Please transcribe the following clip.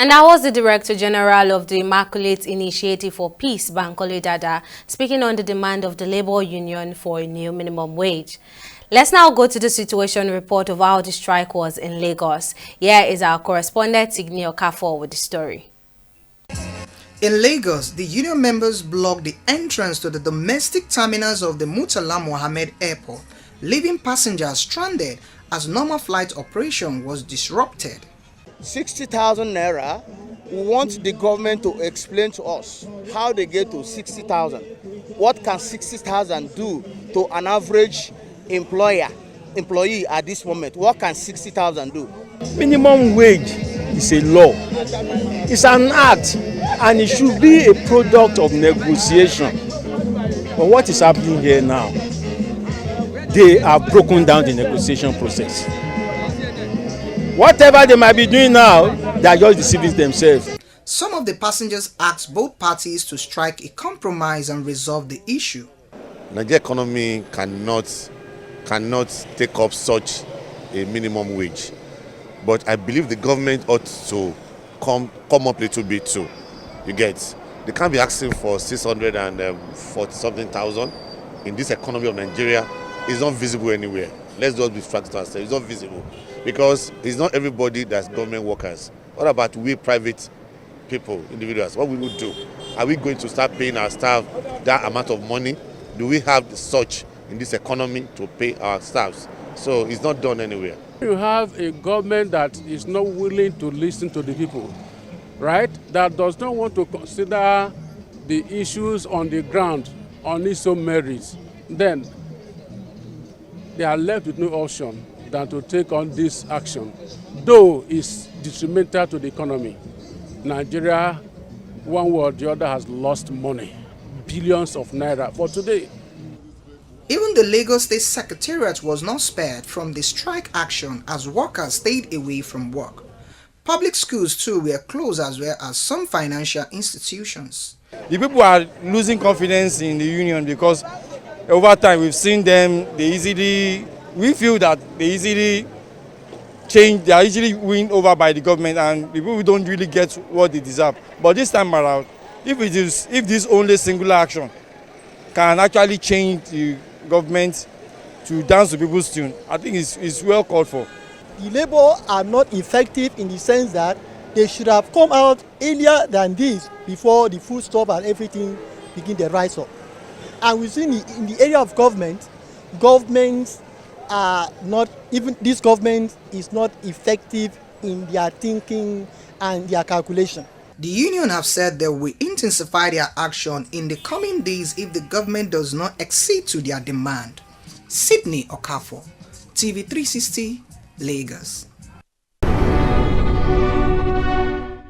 And that was the Director General of the Immaculate Initiative for Peace, Bankole Dada, speaking on the demand of the Labour Union for a new minimum wage. Let's now go to the situation report of how the strike was in Lagos. Here is our correspondent Signi Okafor with the story. In Lagos, the union members blocked the entrance to the domestic terminals of the Murtala Mohammed Airport, leaving passengers stranded as normal flight operation was disrupted. 60,000 naira, we want the government to explain to us how they get to 60,000. What can 60,000 do to an average employee at this moment? What can 60,000 do? Minimum wage is a law. It's an act, and it should be a product of negotiation. But what is happening here now? They have broken down the negotiation process. Whatever they might be doing now, they are just deceiving themselves. Some of the passengers asked both parties to strike a compromise and resolve the issue. Nigeria economy cannot take up such a minimum wage, but I believe the government ought to come up a little bit too. You get? They can't be asking for 640 something thousand in this economy of Nigeria. It's not visible anywhere. Let's just be frank to ourselves. It's not visible because it's not everybody that's government workers. What about we private people, individuals? What we would do? Are we going to start paying our staff that amount of money? Do we have such in this economy to pay our staffs? So it's not done anywhere. You have a government that is not willing to listen to the people, right? That does not want to consider the issues on the ground on its own merits. Then they are left with no option than to take on this action, though it's detrimental to the economy. Nigeria, one way or the other, has lost money, billions of naira for today. Even the Lagos State Secretariat was not spared from the strike action as workers stayed away from work. Public schools too were closed as well as some financial institutions. The people are losing confidence in the union because over time we've seen them, we feel that they easily change, they are easily win over by the government, and the people don't really get what they deserve. But this time around, if this only singular action can actually change the government to dance to people's tune, I think it's well called for. The Labour are not effective in the sense that they should have come out earlier than this before the food stop and everything begin to rise up. And we see in the area of governments are not, even this government is not effective in their thinking and their calculation. The union have said they will intensify their action in the coming days if the government does not accede to their demand. Signi Okafor, TV360, Lagos.